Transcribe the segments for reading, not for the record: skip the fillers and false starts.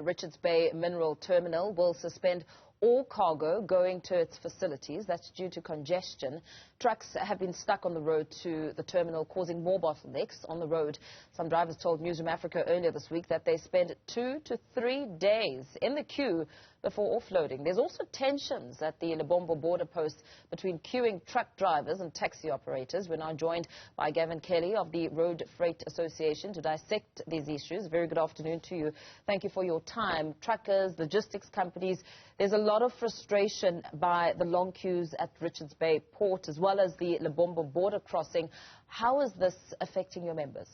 Richards Bay Mineral Terminal will suspend all cargo going to its facilities. That's due to congestion. Trucks have been stuck on the road to the terminal, causing more bottlenecks on the road. Some drivers told Newzroom Afrika earlier this week that they spend 2 to 3 days in the queue before offloading. There's also tensions at the Lebombo border post between queuing truck drivers and taxi operators. We're now joined by Gavin of the Road Freight Association to dissect these issues. Very good afternoon to you. Thank you for your time. Truckers, logistics companies, there's a lot of frustration by the long queues at Richards Bay Port as well as the Lebombo border crossing. How is this affecting your members?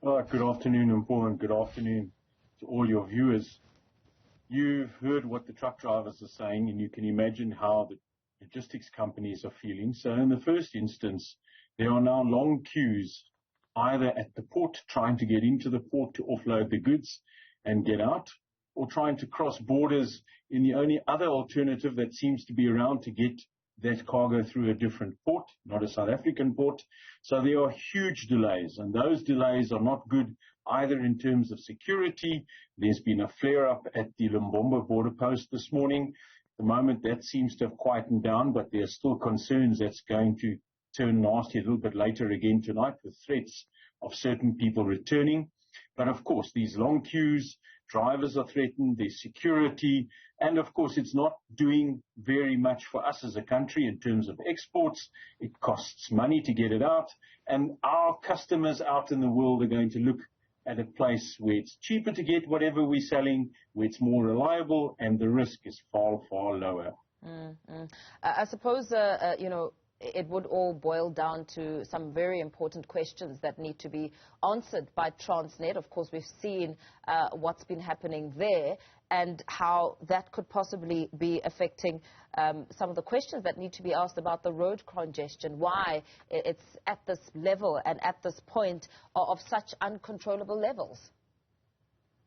Good afternoon, Mpho, and good afternoon to all your viewers. You've heard what the truck drivers are saying, and you can imagine how the logistics companies are feeling. So in the first instance, there are now long queues either at the port trying to get into the port to offload the goods and get out, or trying to cross borders in the only other alternative that seems to be around to get that cargo through a different port, not a South African port. So there are huge delays, and those delays are not good either in terms of security. There's been a flare-up at the Lebombo border post this morning. At the moment, that seems to have quietened down, but there are still concerns that's going to turn nasty a little bit later again tonight with threats of certain people returning. But of course, these long queues, drivers are threatened, there's security, and of course it's not doing very much for us as a country in terms of exports. It costs money to get it out, and our customers out in the world are going to look at a place where it's cheaper to get whatever we're selling, where it's more reliable, and the risk is far, far lower. I suppose, it would all boil down to some very important questions that need to be answered by Transnet. Of course, we've seen what's been happening there and how that could possibly be affecting some of the questions that need to be asked about the road congestion, why it's at this level and at this point of such uncontrollable levels.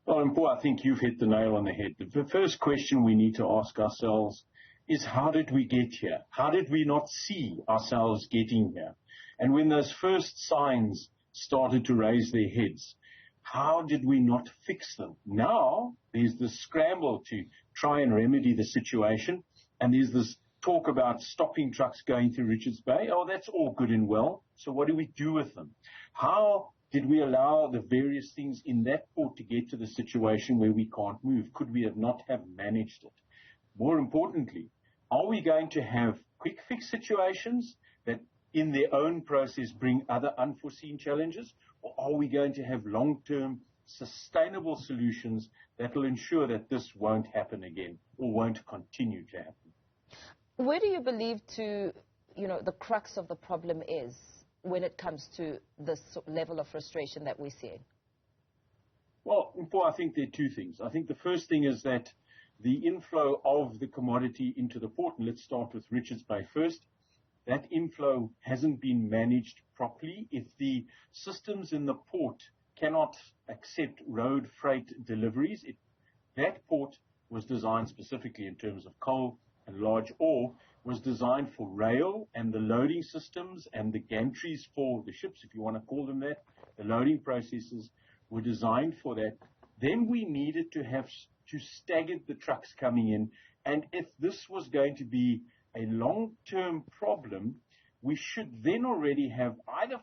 Well, Mpho, I think you've hit the nail on the head. The first question we need to ask ourselves is, how did we get here? How did we not see ourselves getting here? And when those first signs started to raise their heads, how did we not fix them? Now there's this scramble to try and remedy the situation, and there's this talk about stopping trucks going through Richards Bay. Oh, that's all good and well. So what do we do with them? How did we allow the various things in that port to get to the situation where we can't move? Could we have not have managed it? More importantly, are we going to have quick fix situations that in their own process bring other unforeseen challenges? Or are we going to have long-term sustainable solutions that will ensure that this won't happen again or won't continue to happen? Where do you believe the crux of the problem is when it comes to this level of frustration that we're seeing? Well, Mpho, I think there are two things. I think the first thing is that the inflow of the commodity into the port, and let's start with Richards Bay first, that inflow hasn't been managed properly. If the systems in the port cannot accept road freight deliveries, that port was designed specifically in terms of coal and large ore, was designed for rail, and the loading systems and the gantries for the ships, if you want to call them that, the loading processes were designed for that. Then we needed to have to stagger the trucks coming in. And if this was going to be a long-term problem, we should then already have either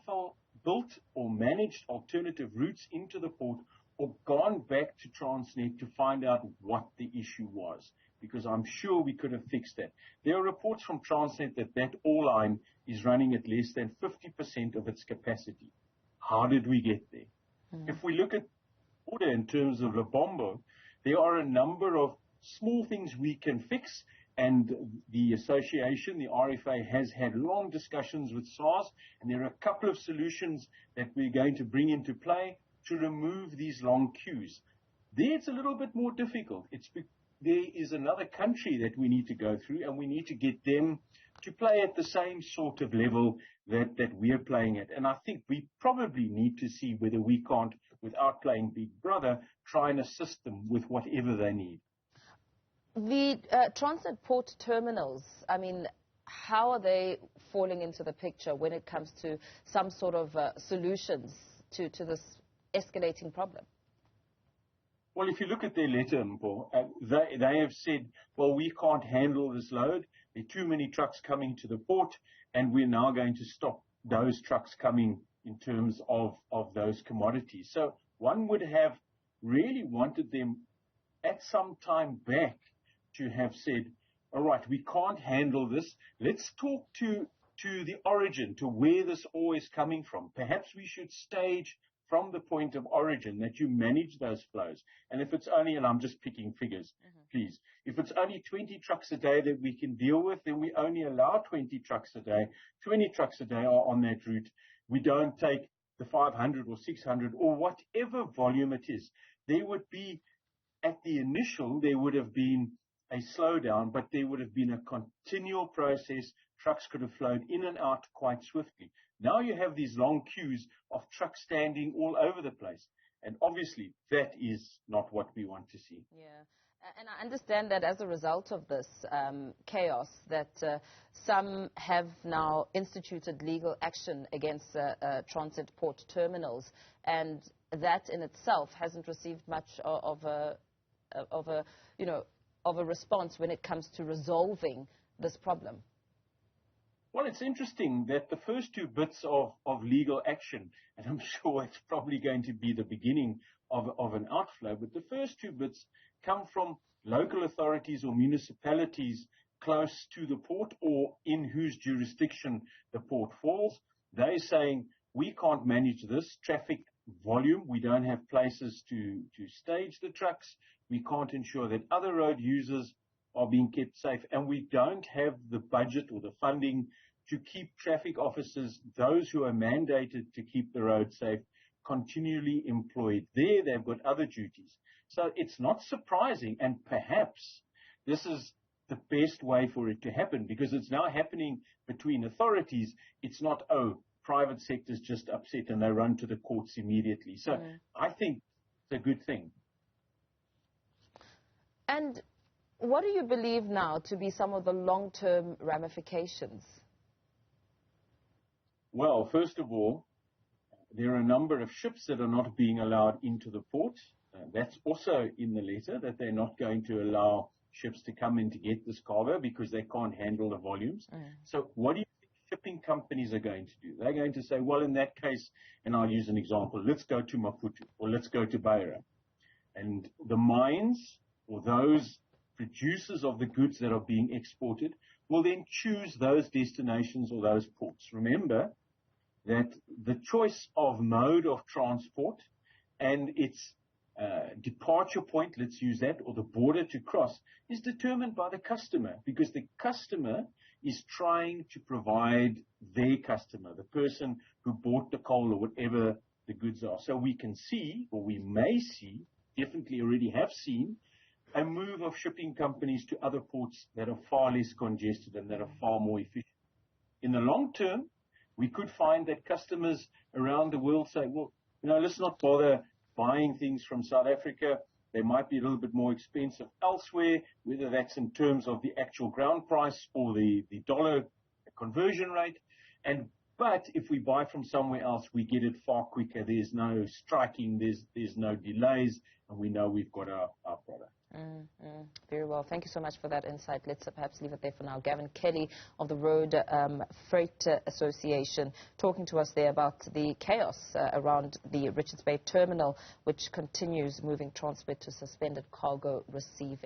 built or managed alternative routes into the port or gone back to Transnet to find out what the issue was, because I'm sure we could have fixed that. There are reports from Transnet that ore line is running at less than 50% of its capacity. How did we get there? If we look at order in terms of Lebombo, there are a number of small things we can fix, and the association, the RFA, has had long discussions with SARS, and there are a couple of solutions that we're going to bring into play to remove these long queues. There it's a little bit more difficult. There is another country that we need to go through, and we need to get them to play at the same sort of level that we're playing at. And I think we probably need to see whether we can't, without playing Big Brother, try and assist them with whatever they need. The Transnet port terminals, I mean, how are they falling into the picture when it comes to some sort of solutions to this escalating problem? Well, if you look at their letter, Mpo, they have said, well, we can't handle this load. There are too many trucks coming to the port, and we're now going to stop those trucks coming in terms of those commodities. So one would have really wanted them at some time back to have said, all right, we can't handle this. Let's talk to the origin, to where this ore is coming from. Perhaps we should stage from the point of origin that you manage those flows. And if it's only, and I'm just picking figures, please, if it's only 20 trucks a day that we can deal with, then we only allow 20 trucks a day. 20 trucks a day are on that route. We don't take the 500 or 600 or whatever volume it is. There would be, at the initial, there would have been a slowdown, but there would have been a continual process. Trucks could have flowed in and out quite swiftly. Now you have these long queues of trucks standing all over the place. And obviously, that is not what we want to see. Yeah. And I understand that as a result of this chaos, that some have now instituted legal action against transit port terminals, and that in itself hasn't received much of a response when it comes to resolving this problem. Well, it's interesting that the first two bits of legal action, and I'm sure it's probably going to be the beginning of an outflow, but the first two bits come from local authorities or municipalities close to the port or in whose jurisdiction the port falls. They're saying, we can't manage this traffic volume. We don't have places to stage the trucks. We can't ensure that other road users are being kept safe, and we don't have the budget or the funding to keep traffic officers, those who are mandated to keep the road safe, continually employed. There, they've got other duties. So it's not surprising, and perhaps this is the best way for it to happen, because it's now happening between authorities. It's not, oh, private sector's just upset and they run to the courts immediately. So I think it's a good thing. And what do you believe now to be some of the long-term ramifications? Well, first of all, there are a number of ships that are not being allowed into the port. That's also in the letter, that they're not going to allow ships to come in to get this cargo because they can't handle the volumes. So what do you think shipping companies are going to do? They're going to say, well, in that case, and I'll use an example, let's go to Maputo or let's go to Beira. And the mines or those producers of the goods that are being exported will then choose those destinations or those ports. Remember that the choice of mode of transport and its departure point, let's use that, or the border to cross, is determined by the customer, because the customer is trying to provide their customer, the person who bought the coal or whatever the goods are. So we can see, or we may see, definitely already have seen, a move of shipping companies to other ports that are far less congested and that are far more efficient. In the long term, we could find that customers around the world say, well, let's not bother buying things from South Africa. They might be a little bit more expensive elsewhere, whether that's in terms of the actual ground price or the dollar conversion rate. But if we buy from somewhere else, we get it far quicker. There's no striking, there's no delays, and we know we've got our product. Very well. Thank you so much for that insight. Let's perhaps leave it there for now. Gavin Kelly of the Road Freight Association talking to us there about the chaos around the Richards Bay Terminal, which continues moving transport to suspended cargo receiving.